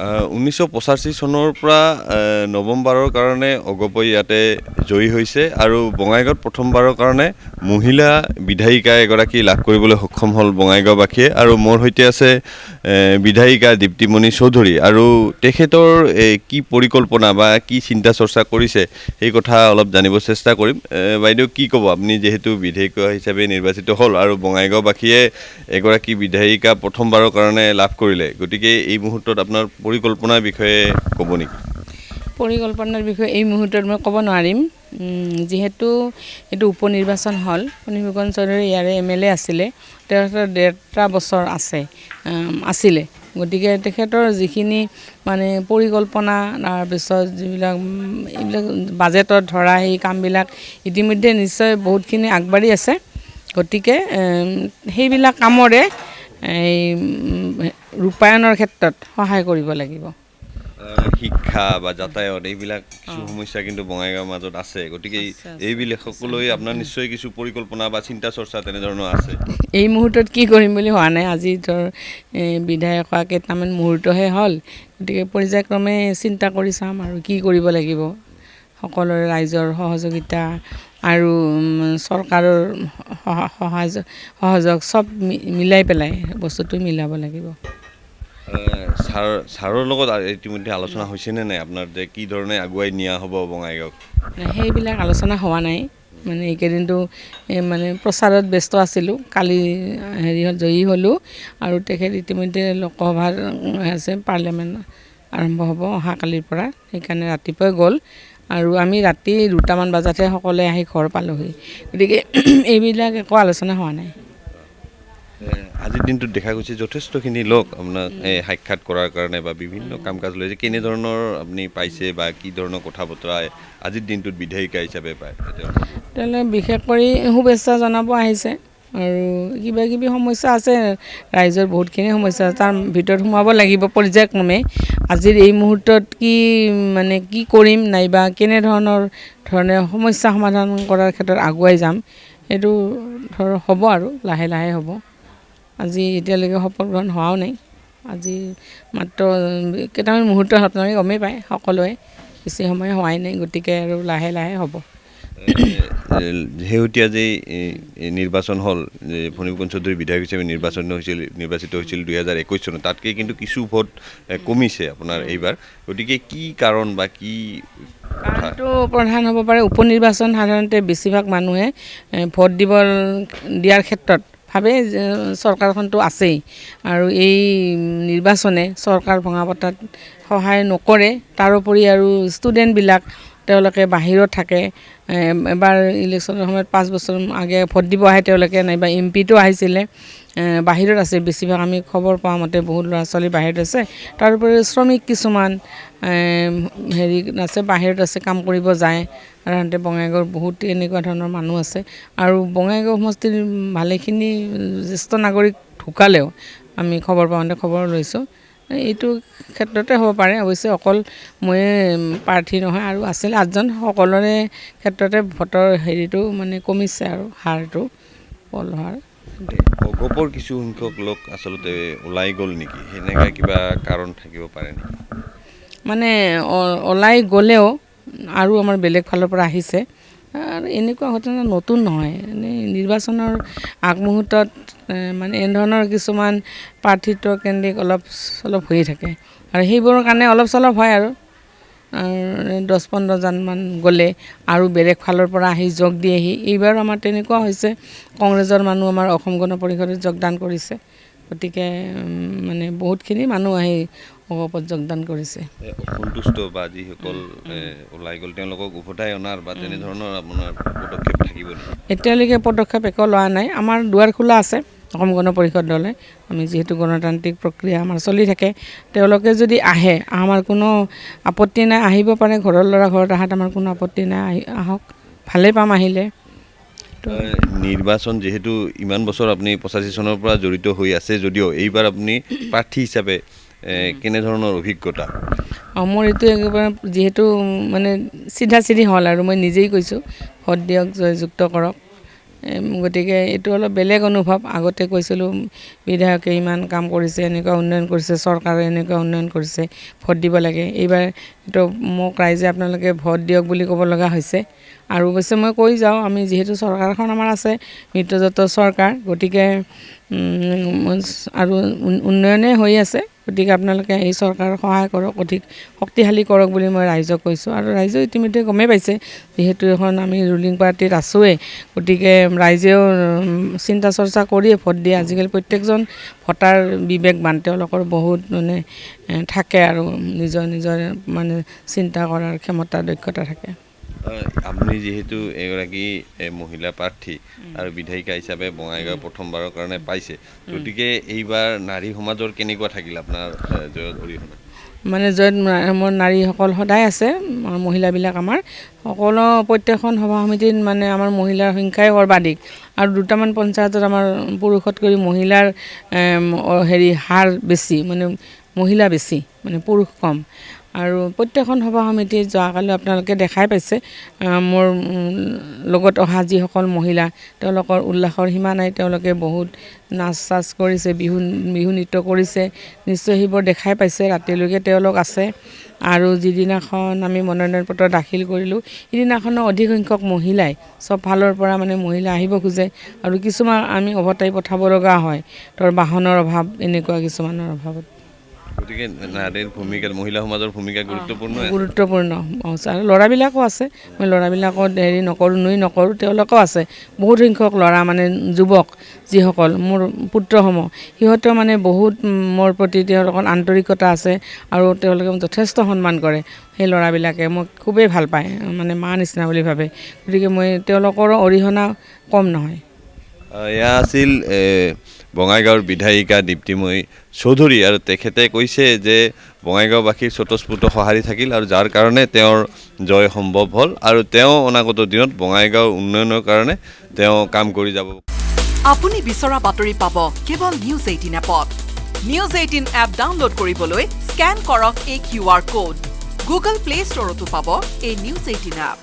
1985 চনৰ পৰা নৱমবাৰৰ কাৰণে অগপই ইয়াতে জয়ী হৈছে আৰু বঙাইগাঁৱত প্ৰথমবাৰৰ কাৰণে মহিলা বিধায়িকা এগৰাকী লাভ কৰিবলৈ সক্ষম হ'ল বঙাইগাঁওবাসীয়ে। আৰু মোৰ সৈতে আছে বিধায়িকা দীপ্তিমণি চৌধুৰী আৰু তেখেতৰ কি পৰিকল্পনা বা কি চিন্তা চৰ্চা কৰিছে সেই কথা অলপ জানিব চেষ্টা কৰিম। বাইদেউ কি ক'ব, আপুনি যিহেতু বিধায়িকা হিচাপে নিৰ্বাচিত হ'ল আৰু বঙাইগাঁওবাসীয়ে এগৰাকী বিধায়িকা প্ৰথমবাৰৰ কাৰণে লাভ কৰিলে, গতিকে এই মুহূৰ্তত আপোনাৰ পৰিকল্পনাৰ বিষয়ে ক'ব নেকি? পৰিকল্পনাৰ বিষয়ে এই মুহূৰ্তত মই ক'ব নোৱাৰিম, যিহেতু এইটো উপ নিৰ্বাচন হ'ল। ফণীভূষণ চৌধুৰী ইয়াৰে MLA আছিলে, তেখেতৰ 1.5 বছৰ আছিলে। গতিকে তেখেতৰ যিখিনি মানে পৰিকল্পনা, তাৰপিছত যিবিলাক এইবিলাক বাজেটত ধৰা সেই কামবিলাক ইতিমধ্যে নিশ্চয় বহুতখিনি আগবাঢ়ি আছে। গতিকে সেইবিলাক কামৰে এই ৰূপায়ণৰ ক্ষেত্ৰত সহায় কৰিব লাগিব। শিক্ষা বা যাতায়াত এইবিলাক কিছু সমস্যা কিন্তু বঙাইগাঁৱৰ মাজত আছে, গতিকে এইবিলাকলৈ আপোনাৰ নিশ্চয় কিছু পৰিকল্পনা বা চিন্তা চৰ্চা তেনেধৰণৰ আছে। এই মুহূৰ্তত কি কৰিম বুলি হোৱা নাই, আজি ধৰ বিধায়ক হোৱা কেইটামান মুহূৰ্তহে হ'ল। গতিকে পৰ্যায়ক্ৰমে চিন্তা কৰি চাম আৰু কি কৰিব লাগিব। সকলোৰে ৰাইজৰ সহযোগিতা আৰু চৰকাৰৰ সহযোগ চব মিলাই পেলাই বস্তুটো মিলাব লাগিব। ছাৰৰ লগত ইতিমধ্যে আলোচনা হৈছেনে নাই আপোনাৰ, যে কি ধৰণে আগুৱাই নিয়া হ'ব বঙাইগাঁৱক? সেইবিলাক আলোচনা হোৱা নাই, মানে এইকেইদিনটো মানে প্ৰচাৰত ব্যস্ত আছিলোঁ। কালি জয়ী হ'লোঁ আৰু তেখেত ইতিমধ্যে লোকসভাৰ আছে, পাৰ্লিয়ামেণ্ট আৰম্ভ হ'ব অহাকালিৰ পৰা, সেইকাৰণে ৰাতিপুৱাই গ'ল আৰু আমি ৰাতি 2টামান বজাতহে সকলোৱে আহি ঘৰ পালোহি। গতিকে এইবিলাক একো আলোচনা হোৱা নাই। আজিৰ দিনটোত দেখা গৈছে যথেষ্টখিনি লোক আপোনাক সাক্ষাৎ কৰাৰ কাৰণে বা বিভিন্ন কাম কাজ লৈছে, কেনেধৰণৰ আপুনি পাইছে বা কি ধৰণৰ কথা বতৰা আজিৰ দিনটোত বিধায়িকা হিচাপে পায়? তেওঁলোকে বিশেষ কৰি শুভেচ্ছা জনাব আহিছে আৰু কিবা কিবি সমস্যা আছে, ৰাইজৰ বহুতখিনি সমস্যা আছে, তাৰ ভিতৰত সোমাব লাগিব পৰ্যায়ক্ৰমে। আজিৰ এই মুহূৰ্তত কি কৰিম নাইবা কেনেধৰণৰ সমস্যা সমাধান কৰাৰ ক্ষেত্ৰত আগুৱাই যাম, সেইটো হ'ব আৰু লাহে লাহে হ'ব। আজি এতিয়ালৈকে শপত গ্ৰহণ হোৱাও নাই, আজি মাত্ৰ কেইটামান মুহূৰ্ত আপোনালোকে গমেই পায়, সকলোৱে বেছি সময় হোৱাই নাই। গতিকে আৰু লাহে লাহে হ'ব। শেহতীয়া যে নিৰ্বাচন হ'ল, যে ফণীভূষণ চৌধুৰী বিধায়ক হিচাপে নিৰ্বাচিত হৈছিল 2021 চনত, তাতকৈ কিন্তু কিছু ভোট কমিছে আপোনাৰ এইবাৰ, গতিকে কি কাৰণ বা কি কাৰণটো প্ৰধান হ'ব পাৰে উপ নিৰ্বাচন। সাধাৰণতে বেছিভাগ মানুহে ভোট দিয়াৰ ক্ষেত্ৰত ভাবে চৰকাৰখনতো আছেই আৰু এই নিৰ্বাচনে চৰকাৰ ভঙা পতাত সহায় নকৰে। তাৰোপৰি আৰু ষ্টুডেণ্টবিলাক তেওঁলোকে বাহিৰত থাকে, এবাৰ ইলেকশ্যনৰ সময়ত 5 বছৰ আগে ভোট দিব আহে তেওঁলোকে, নাইবা MP-টো আহিছিলে, বাহিৰত আছে বেছিভাগ। আমি খবৰ পোৱা মতে বহুত ল'ৰা ছোৱালী বাহিৰত আছে। তাৰোপৰি শ্ৰমিক কিছুমান আছে, বাহিৰত আছে, কাম কৰিব যায়। সাধাৰণতে বঙাইগাঁৱৰ বহুত এনেকুৱা ধৰণৰ মানুহ আছে আৰু বঙাইগাঁও সমষ্টিৰ ভালেখিনি জ্যেষ্ঠ নাগৰিক ঢুকালেও আমি খবৰ পাওঁতে খবৰ লৈছোঁ। এইটো ক্ষেত্ৰতে হ'ব পাৰে। অৱশ্যে অকল ময়ে প্ৰাৰ্থী নহয়, আৰু আছিল 8জন। সকলোৰে ক্ষেত্ৰতে ভোটৰ কমিছে আৰু হাৰটো পল হোৱাৰ। অগপৰ কিছু সংখ্যক লোক আচলতে ওলাই গ'ল নেকি, সেনেকুৱা কিবা কাৰণ থাকিব পাৰে নেকি? ওলাই গ'লেও আৰু আমাৰ বেলেগ ফালৰ পৰা আহিছে। আৰু এনেকুৱা ঘটনা নতুন নহয়, নিৰ্বাচনৰ আগমুহূৰ্তত এনেধৰণৰ কিছুমান প্ৰাৰ্থিত্ব কেন্দ্ৰিক অলপ চলপ হৈয়ে থাকে আৰু সেইবোৰৰ কাৰণে অলপ চলপ হয় আৰু 10-15জনমান গ'লে আৰু বেলেগ ফালৰ পৰা আহি যোগ দিয়েহি। এইবাৰ আমাৰ তেনেকুৱা হৈছে, কংগ্ৰেছৰ মানুহ আমাৰ অসম গণ পৰিষদত যোগদান কৰিছে। গতিকে বহুতখিনি মানুহ আহি অগপত যোগদান কৰিছে। অসন্তুষ্ট বা যিসকল ওলাই গ'ল তেওঁলোকক উভতাই অনাৰ বা তেনেধৰণৰ আপোনাৰ পদক্ষেপ থাকিব নেকি? এতিয়ালৈকে পদক্ষেপ একো লোৱা নাই। আমাৰ দুৱাৰ খোলা আছে অসম গণ পৰিষদ দলে। আমি যিহেতু গণতান্ত্ৰিক প্ৰক্ৰিয়া আমাৰ চলি থাকে, তেওঁলোকে যদি আহে আমাৰ কোনো আপত্তি নাই, আহিব পাৰে। ঘৰৰ ল'ৰা ঘৰত আহাত আমাৰ কোনো আপত্তি নাই, আহক, ভালেই পাম আহিলে। নিৰ্বাচন যিহেতু ইমান বছৰ আপুনি 85 চনৰ পৰা জড়িত হৈ আছে যদিও, এইবাৰ আপুনি প্ৰাৰ্থী হিচাপে কেনেধৰণৰ অভিজ্ঞতা? মোৰ এইটো একেবাৰে যিহেতু চিধা চিধি হ'ল আৰু মই নিজেই কৈছোঁ, ভোট দিয়ক, জয়যুক্ত কৰক। গতিকে এইটো অলপ বেলেগ অনুভৱ। আগতে কৈছিলোঁ বিধায়কে ইমান কাম কৰিছে, এনেকুৱা উন্নয়ন কৰিছে, চৰকাৰে এনেকুৱা উন্নয়ন কৰিছে, ভোট দিব লাগে। এইবাৰ এইটো মোক ৰাইজে আপোনালোকে ভোট দিয়ক বুলি ক'ব লগা হৈছে। আৰু অৱশ্যে মই কৈ যাওঁ, আমি যিহেতু চৰকাৰখন আমাৰ আছে মিত্ৰজোঁটৰ চৰকাৰ, গতিকে আৰু উন্নয়নে হৈ আছে। গতিকে আপোনালোকে এই চৰকাৰক সহায় কৰক, অধিক শক্তিশালী কৰক বুলি মই ৰাইজক কৈছোঁ। আৰু ৰাইজেও ইতিমধ্যে গমেই পাইছে, যিহেতু এখন আমি ৰুলিং পাৰ্টিত আছোঁৱেই, গতিকে ৰাইজেও চিন্তা চৰ্চা কৰিয়ে ভোট দিয়ে। আজিকালি প্ৰত্যেকজন ভোটাৰ বিবেকবান, তেওঁলোকৰ বহুত মানে থাকে আৰু নিজৰ নিজৰ মানে চিন্তা কৰাৰ ক্ষমতা, দক্ষতা থাকে। আপুনি যিহেতু এগৰাকী মহিলা প্ৰাৰ্থী আৰু বিধায়িকা হিচাপে বঙাইগাঁও প্ৰথমবাৰৰ কাৰণে পাইছে, গতিকে এইবাৰ নাৰী সমাজৰ কেনেকুৱা থাকিল আপোনাৰ জয়ত অৰিহণা? মানে জয়ত মোৰ নাৰীসকল সদায় আছে, মহিলাবিলাক আমাৰ সকলো প্ৰত্যেকখন সভা সমিতিত মানে আমাৰ মহিলাৰ সংখ্যাই সৰ্বাধিক। আৰু দুটামান পঞ্চায়তত আমাৰ পুৰুষতকৈ মহিলাৰ হাৰ বেছি, মানে মহিলা বেছি, মানে পুৰুষ কম। আৰু প্ৰত্যেকখন সভা সমিতিত যোৱাকালি আপোনালোকে দেখাই পাইছে, মোৰ লগত অহা যিসকল মহিলা, তেওঁলোকৰ উল্লাসৰ সীমা নাই। তেওঁলোকে বহুত নাচ চাচ কৰিছে, বিহু নৃত্য কৰিছে, নিশ্চয় সেইবোৰ দেখাই পাইছে। ৰাতিলৈকে তেওঁলোক আছে। আৰু যিদিনাখন আমি মনোনয়ন পত্ৰ দাখিল কৰিলোঁ, সিদিনাখনো অধিক সংখ্যক মহিলাই চব ফালৰ পৰা মানে মহিলা আহিব খোজে। আৰু কিছুমান আমি উভতাই পঠাব লগা হয়, বাহনৰ অভাৱ, এনেকুৱা কিছুমানৰ অভাৱত। গতিকে নাৰীৰ ভূমিকা, মহিলা সমাজৰ ভূমিকা গুৰুত্বপূৰ্ণ। আৰু ল'ৰাবিলাকো আছে। মই ল'ৰাবিলাকত নকৰোঁ, তেওঁলোকেও আছে। বহুত সংখ্যক ল'ৰা, মানে যুৱক যিসকল মোৰ পুত্ৰসমূহ, সিহঁতেও মানে বহুত মোৰ প্ৰতি তেওঁলোকৰ আন্তৰিকতা আছে আৰু তেওঁলোকে যথেষ্ট সন্মান কৰে। সেই ল'ৰাবিলাকে মোক খুবেই ভাল পায়, মানে মা নিচিনা বুলি ভাবে। গতিকে মই তেওঁলোকৰো অৰিহণা কম নহয়। এয়া আছিল বঙাইগাঁৱৰ বিধায়িকা দীপ্তিময়ী চৌধুৰী। আৰু তেখেতে কৈছে যে বঙাইগাঁওবাসীৰ স্বতঃস্ফূৰ্ত সঁহাৰি থাকিল আৰু যাৰ কাৰণে তেওঁৰ জয় সম্ভৱ হ'ল। আৰু তেওঁ অনাগত দিনত বঙাইগাঁও উন্নয়নৰ কাৰণে তেওঁ কাম কৰি যাব। আপুনি বিচৰা বাতৰি পাব কেৱল নিউজ 18 এপত। নিউজ 18 এপ ডাউনলোড কৰিবলৈ স্কেন কৰক এই QR কোড। গুগল প্লে ষ্টৰতো পাব এই নিউজ 18 এপ।